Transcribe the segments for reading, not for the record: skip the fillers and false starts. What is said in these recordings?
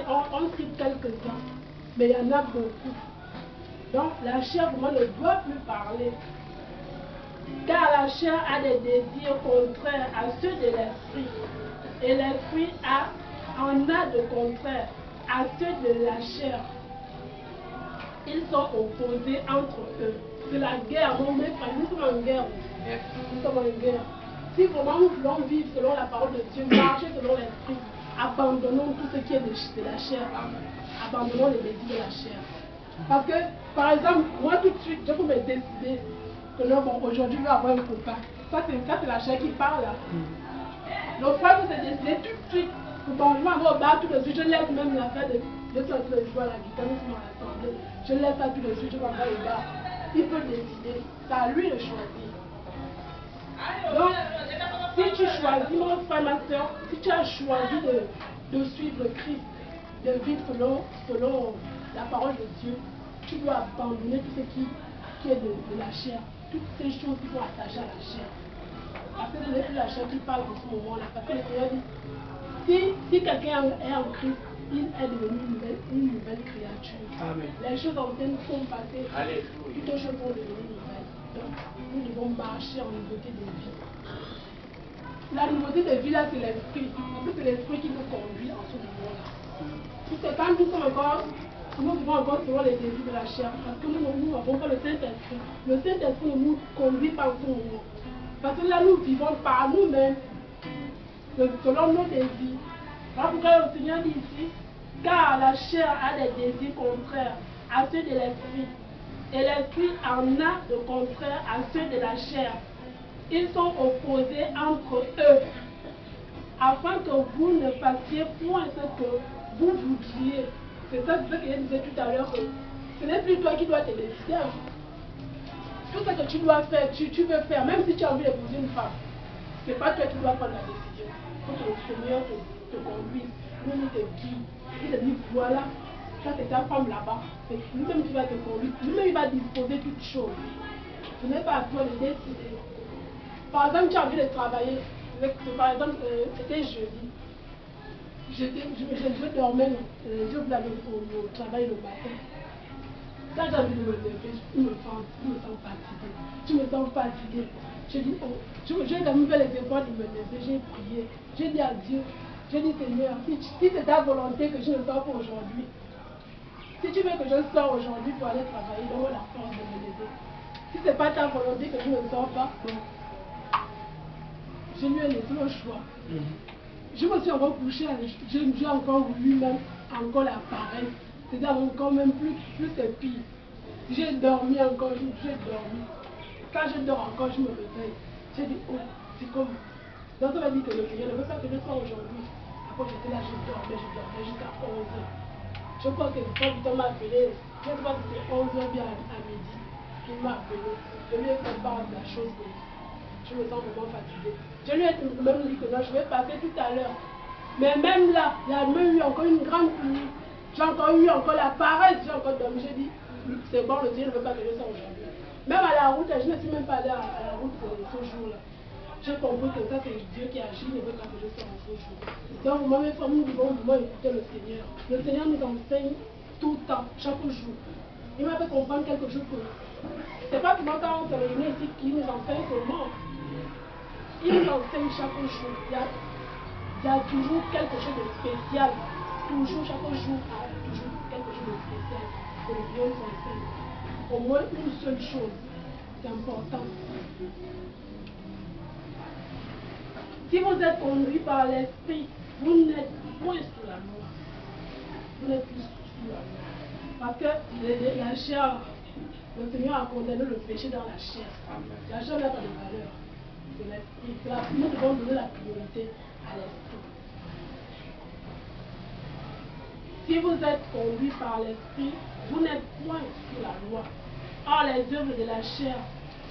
on cite quelques-uns, mais il y en a beaucoup. Donc la chair vraiment ne doit plus parler. Car la chair a des désirs contraires à ceux de l'esprit. Et l'esprit en a de contraires à ceux de la chair. Ils sont opposés entre eux. C'est la guerre. Nous sommes en guerre. Nous sommes en guerre. Si vraiment nous voulons vivre selon la parole de Dieu, marcher selon l'esprit, abandonnons tout ce qui est de la chair. Abandonnons les désirs de la chair. Parce que, par exemple, moi tout de suite, je peux me décider que non, bon, aujourd'hui je vais avoir un copain. Ça c'est la chair qui parle là. Le frère peut se décider tout de suite. Bon, je vais aller au bar tout de suite, je laisse même l'affaire de. Je suis en train de jouer à la guitare, nous sommes à l'assemblée. Je laisse ça tout de suite, je vais aller au bar. Il peut décider. C'est à lui de choisir. Donc, si tu choisis, mon frère, ma soeur, si tu as choisi de suivre Christ, de vivre selon la parole de Dieu, tu dois abandonner tout ce qui est de la chair, toutes ces choses qui sont attachées à la chair. Parce que ce n'est plus la chair qui parle en ce moment-là. Parce que le Seigneur dit, si quelqu'un est en Christ, il est devenu une nouvelle créature. Amen. Les choses anciennes sont passées, toutes les choses sont devenues nouvelles. Donc, nous devons marcher en nouveauté de vie. La nouveauté de vie, là, c'est l'esprit. Parce que c'est l'esprit qui nous conduit en ce moment-là. C'est quand nous sommes encore, nous vivons encore selon les désirs de la chair. Parce que nous n'avons pas le Saint-Esprit. Le Saint-Esprit ne nous conduit pas en ce moment. Parce que là, nous vivons par nous-mêmes, selon nos désirs. Voilà pourquoi le Seigneur dit ici, car la chair a des désirs contraires à ceux de l'esprit. Et l'esprit en a de contraires à ceux de la chair. Ils sont opposés entre eux, afin que vous ne fassiez point ce que vous voudriez. C'est ça ce que je disais tout à l'heure, que ce n'est plus toi qui dois te décider. Tout ce que tu dois faire, tu veux faire, même si tu as envie d'épouser une femme, ce n'est pas toi qui dois prendre la décision. Il faut que le Seigneur te conduise. Lui, te guide. Il te dit, voilà, ça c'est ta femme là-bas. Lui-même qui va te conduire. Lui-même il va disposer toutes choses. Ce n'est pas à toi de décider. Par exemple, tu as envie de travailler. Par exemple, c'était jeudi. Je dormais, je voulais aller au travail le matin. Quand j'ai envie de me lever, je me sens fatigué. Je me sens fatigué. Je dis, oh, j'ai quand même fait les efforts de me lever, j'ai prié. J'ai dit à Dieu, j'ai dit Seigneur, si c'est ta volonté que je ne sors pas aujourd'hui, si tu veux que je sors aujourd'hui pour aller travailler, donne-moi la force de me lever. Si ce n'est pas ta volonté que je ne sors pas, bon, je lui ai laissé le choix. Je me suis encore couché, j'ai encore voulu même encore la paresse. C'est-à-dire encore même plus c'est pire. J'ai dormi encore, j'ai dormi. Quand je dors encore, je me réveille. J'ai dit, oh, c'est comme. Donc ça m'a dit que le Seigneur ne veut pas que je sois aujourd'hui. Après j'étais là, je dormais jusqu'à 11h. Je crois que le frère Victor m'a appelé, je ne sais pas si c'était 11h bien à midi. Il m'a appelé. Je lui ai fait part de la chose que je me sens vraiment fatiguée. Je lui ai même dit que non, je vais passer tout à l'heure. Mais même là, il y a même eu encore une grande pluie. J'ai encore eu la paresse, j'ai encore dormi. J'ai dit, c'est bon, le Dieu ne veut pas que je sorte aujourd'hui. Même à la route, je ne suis même pas allée à la route ce jour-là. J'ai compris que ça, c'est Dieu qui agit, il ne veut pas que je sorte ce jour. Donc, moi, mes femmes, nous devons vraiment écouter le Seigneur. Le Seigneur nous enseigne tout le temps, chaque jour. Il m'a fait comprendre quelque chose que c'est pas seulement quand on se réunit ici qu'il nous enseigne seulement. Il nous enseigne chaque jour. Il y a toujours quelque chose de spécial. Toujours, chaque jour, toujours quelque chose de spécial que le Dieu nous enseigne. Au moins une seule chose, c'est important. Si vous êtes conduit par l'esprit, vous n'êtes point sous la loi. Vous n'êtes plus sous la loi. Parce que la chair, le Seigneur a condamné le péché dans la chair. La chair n'a pas de valeur. C'est l'esprit. Nous devons donner la priorité à l'esprit. Si vous êtes conduit par l'esprit, vous n'êtes point sous la loi. Or, les œuvres de la chair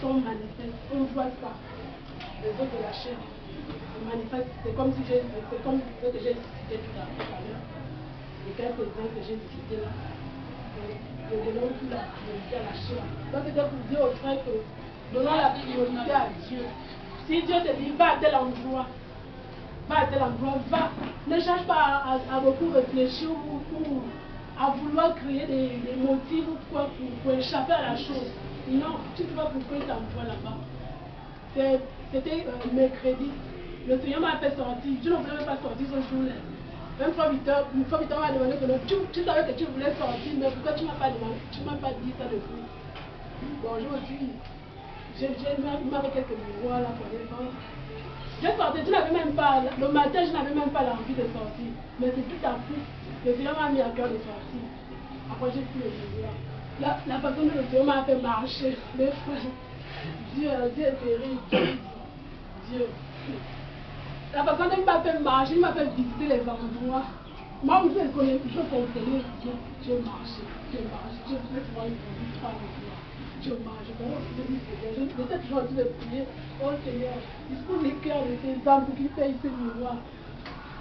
sont manifestes. On ne voit pas. Les œuvres de la chair sont manifestes. C'est comme ce que j'ai cité tout à l'heure. Les quelques-uns que j'ai cités là. Je donne toute la priorité à la chair. Donc, c'est pour dire aux frères que donnons la priorité à Dieu. Si Dieu te dit, va à tel endroit, va à tel endroit, va. Ne cherche pas à beaucoup réfléchir ou à vouloir créer des motifs ou quoi pour échapper à la chose. Non, tu ne vois pas pourquoi il t'envoie là-bas. C'était mercredi. Le Seigneur m'a fait sortir. Je ne voulais même pas sortir ce jour-là. Même fois Victor m'a demandé que tu savais que tu voulais sortir, mais pourquoi tu ne m'as pas demandé, tu m'as pas dit ça depuis. Bon, je me suis. Il m'avait quelques miroirs là pour défendre. J'ai sorti, tu n'avais même pas, le matin, je n'avais même pas l'envie de sortir. Mais c'est tout à coup, le Seigneur m'a mis à cœur de sortir. Après, j'ai pris le miroir. La façon dont le Seigneur m'a fait marcher, mes frères, Dieu est terrible. Dieu. La façon dont il m'a fait marcher, il m'a fait visiter les endroits. Moi, je connais, je comprenais bien. Je marchais, je faisais souvent une visite, 3 endroits. Je marchais, j'étais toujours en train de prier. Oh Seigneur, il faut les cœurs de ces âmes pour qu'ils payent ce miroir.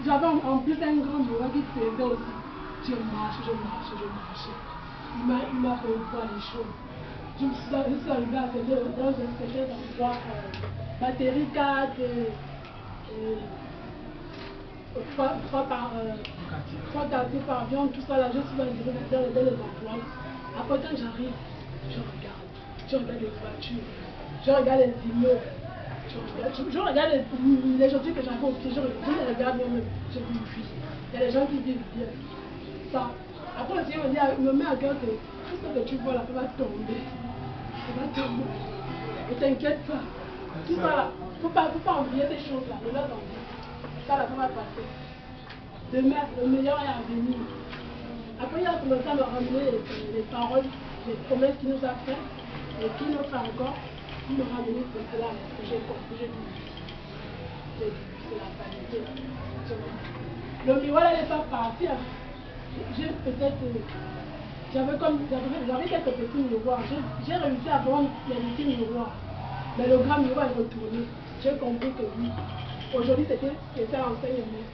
J'avais en plus un grand miroir qui faisait aussi. Je marchais. Il m'a fait voir les choses. Je suis arrivée à faire dans un certain endroit, batterie 4, 3 quartiers par avion, tout ça là, je suis arrivée dans les endroits. Après quand j'arrive, je regarde les voitures, je regarde les immeubles, je regarde les gens que j'avais au pied, je les regarde moi-même, je dis oui, il y a des gens qui vivent bien. Ça. Après le Seigneur me met à cœur que tout ce que tu vois là, ça va tomber. Ça va tomber. Ne t'inquiète pas. Tout ça là, faut pas oublier ces choses-là, ne les oublier. Ça là, ça va passer. Demain, le meilleur est à venir. Après, il a commencé à me ramener les paroles, les promesses qu'il nous a faites et qu'il nous fait encore. Il me ramener cela que j'ai compris, j'ai dit. C'est la vanité. Le miroir n'allait pas partir. J'ai peut-être. J'avais quelques petits miroirs. J'ai réussi à prendre les petits miroirs. Mais le grand miroir est retourné. J'ai compris que oui. Aujourd'hui, c'était l'enseignement.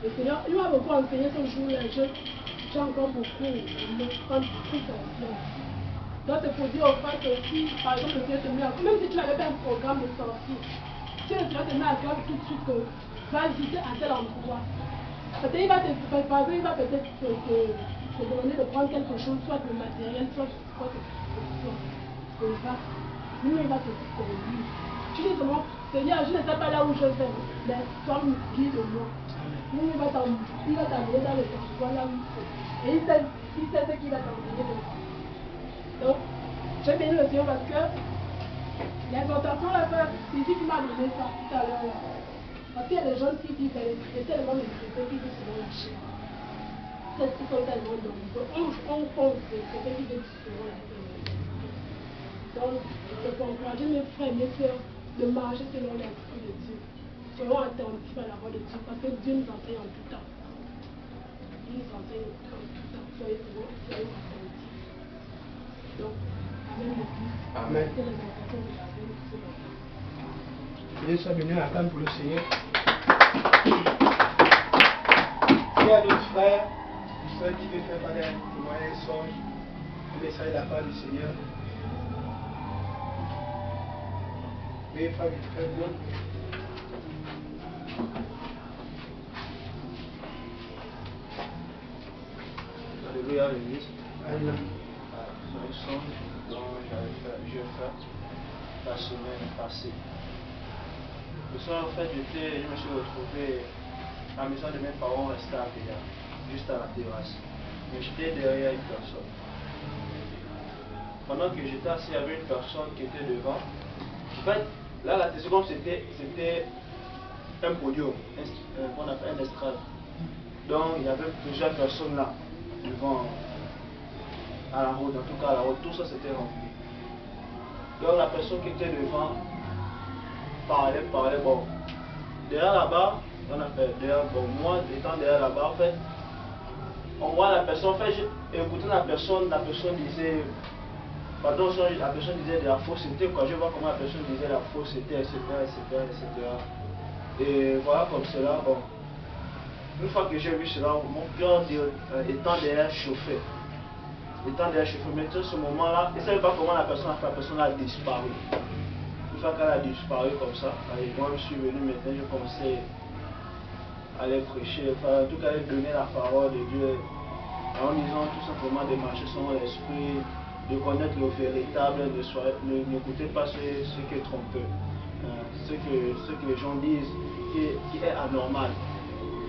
Le Seigneur, il m'a beaucoup enseigné ce jour-là. J'ai encore beaucoup aimé prendre plus confiance. Donc, c'est pour dire au fait que si, par exemple, le Seigneur te met à cœur, même si tu n'avais pas un programme de sortie, si le Seigneur te met à cœur tout de suite que va visiter à tel endroit, peut-être il va te préparer, il va peut-être te demander de prendre quelque chose, soit de matériel, soit de production. Et il va te conduire. Tu dis seulement, Seigneur, je ne sais pas là où je vais, mais toi, guide-moi. Il va t'amener dans le endroit là où il faut. Et il sait ce qu'il va t'amener. Donc, j'ai béni le Seigneur parce que l'exhortation là, c'est ici qui m'a donné ça tout à l'heure. Parce qu'il y a des gens qui disent, c'est tellement de chrétiens qui disent souvent la chair. C'est ce sont tellement nombreux. On pense que c'est qui dit souvent la chair. Donc, je peux encourager mes frères et mes sœurs de marcher selon l'esprit de Dieu. Soyons attentifs à la voix de Dieu parce que Dieu nous enseigne en tout temps. Il nous enseigne en tout temps. Soyez attentifs. Donc, Amen. Amen. Dieu soit béni à la table pour le Seigneur. Il y a d'autres frères qui veulent faire parler un témoignage, un songe, un message de la part du Seigneur. Oui, frère, très bien. Alléluia, l'église. Amen. C'est un songe dont j'ai fait la semaine passée. Le soir, en fait, je me suis retrouvé à la maison de mes parents, resté à Béa, juste à la terrasse. Mais j'étais derrière une personne. Pendant que j'étais assis, il y avait une personne qui était devant. En fait, là, la seconde, c'était un podium, qu'on appelle un estrade. Donc, il y avait plusieurs personnes là, devant, à la route, en tout cas à la route, tout ça c'était rempli. Donc, la personne qui était devant parlait, bon. Derrière là-bas, moi étant derrière là-bas, en fait, on voit la personne, en fait, écoutant la personne disait, pardon, la personne disait de la fausseté, quoi. Je vois comment la personne disait la fausseté, etc. Et voilà, comme cela, bon. Une fois que j'ai vu cela, mon cœur étant derrière chauffé. Maintenant, ce moment-là, je ne savais pas comment la personne a disparu. Une fois qu'elle a disparu comme ça, moi je suis venu maintenant, j'ai commencé allait prêcher, enfin, en tout cas, allait donner la parole de Dieu en disant tout simplement de marcher selon l'esprit, de connaître le véritable, n'écoutez pas ce qui est trompeux, ce que les gens disent qui est anormal.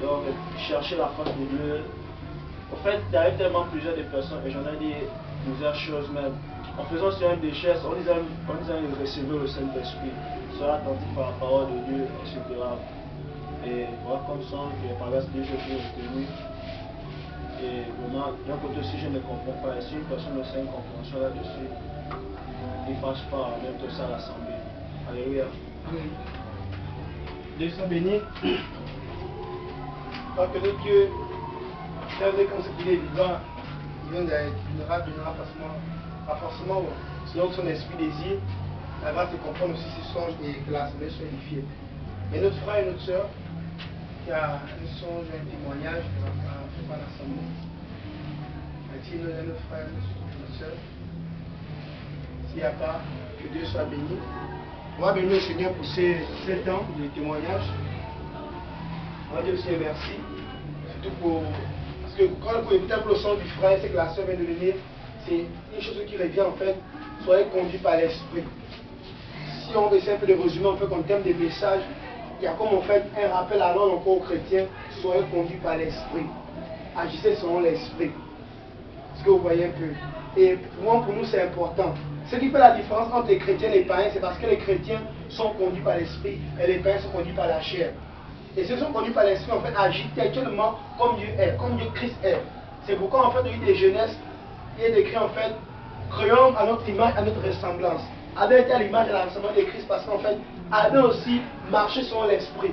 Donc, chercher la face de Dieu. En fait, il y avait tellement plusieurs de personnes, et j'en ai dit plusieurs choses même. En faisant sur un déchet, on disait recevoir le Saint-Esprit, sois attentif à la parole de Dieu, etc. Et voilà comme ça que les paroles de Dieu sont retenues. Et vraiment, d'un côté aussi, je ne comprends pas. Et si une personne ne sait une compréhension là-dessus, il ne passe pas à mettre ça à l'assemblée. Alléluia. Dieu soit béni. Tant que notre Dieu, quand il est vivant, il donnera pas forcément selon que son esprit désire, la grâce de comprendre aussi ses songes et que l'assemblée soit édifiée. Mais notre frère et notre soeur, qui a un songe, un témoignage, ne va pas l'assemblée. Ainsi, notre frère et notre soeur, s'il n'y a pas, que Dieu soit béni. On va bénir le Seigneur pour ces temps de témoignage. On va dire aussi merci. Surtout parce que quand vous écoutez le son du frère, c'est que la soeur vient de venir. C'est une chose qui revient en fait. Soyez conduits par l'esprit. Si on essaie un peu de résumer en fait en termes de messages, il y a comme en fait un rappel à l'ordre encore aux chrétiens. Soyez conduits par l'esprit. Agissez selon l'esprit. Ce que vous voyez un peu. Et pour nous c'est important. Ce qui fait la différence entre les chrétiens et les païens, c'est parce que les chrétiens sont conduits par l'esprit et les païens sont conduits par la chair. Et ceux qui sont conduits par l'esprit, en fait, agissent actuellement comme Dieu est, comme Dieu Christ est. C'est pourquoi, en fait, il y a des jeunesses, il est écrit, en fait, créons à notre image, à notre ressemblance. Adam était à l'image et à la ressemblance de Christ parce qu'en fait, Adam aussi marchait selon l'esprit.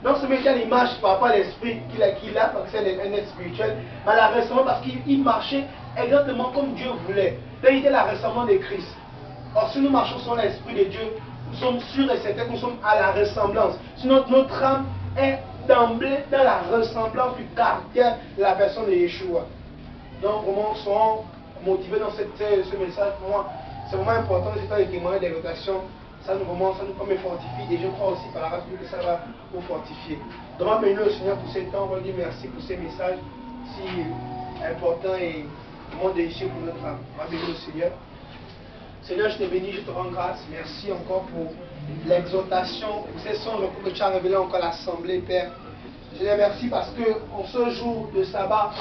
Donc, ce mec a l'image par rapport à l'esprit qu'il a, parce que c'est un être spirituel, mais à la ressemblance parce qu'il marchait exactement comme Dieu voulait. Donc, il était la ressemblance de Christ. Or, si nous marchons selon l'esprit de Dieu, nous sommes sûrs et certains que nous sommes à la ressemblance. Sinon, notre âme est d'emblée dans la ressemblance du caractère de la personne de Yeshua. Donc, vraiment, soyons motivés dans ce message. Pour moi, c'est vraiment important. C'est pas des témoignages, des vocations. Ça nous comme fortifie. Et je crois aussi par la grâce que ça va vous fortifier. Donc, on va bénir le Seigneur pour ce temps. On va dire merci pour ces messages si importants et vraiment délicieux pour notre âme. On va bénir le Seigneur. Seigneur, je te bénis, je te rends grâce. Merci encore pour l'exhortation, pour ces songes que tu as révélé encore à l'Assemblée, Père. Je te remercie parce que en ce jour de sabbat,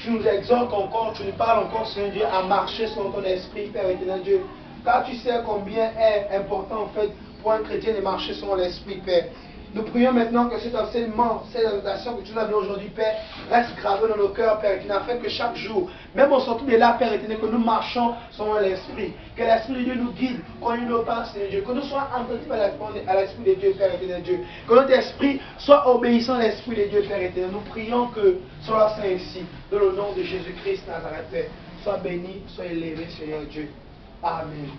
tu nous exhortes encore, tu nous parles encore, Seigneur Dieu, à marcher selon ton esprit, Père éternel Dieu. Car tu sais combien est important en fait pour un chrétien de marcher selon l'esprit, Père. Nous prions maintenant que cet enseignement, cette exhortation que tu nous as donnée aujourd'hui, Père, reste gravé dans nos cœurs, Père, qui n'a fait que chaque jour, même au sortir de là, Père éternel, que nous marchons selon l'Esprit. Que l'Esprit de Dieu nous guide, conduise nos pas, Seigneur Dieu. Que nous soyons attentifs à l'Esprit de Dieu, Père éternel Dieu. Que notre esprit soit obéissant à l'Esprit de Dieu, Père éternel. Nous prions que cela soit ainsi. Dans le nom de Jésus-Christ, Nazareth, Père. Sois béni, sois élevé, Seigneur Dieu. Amen.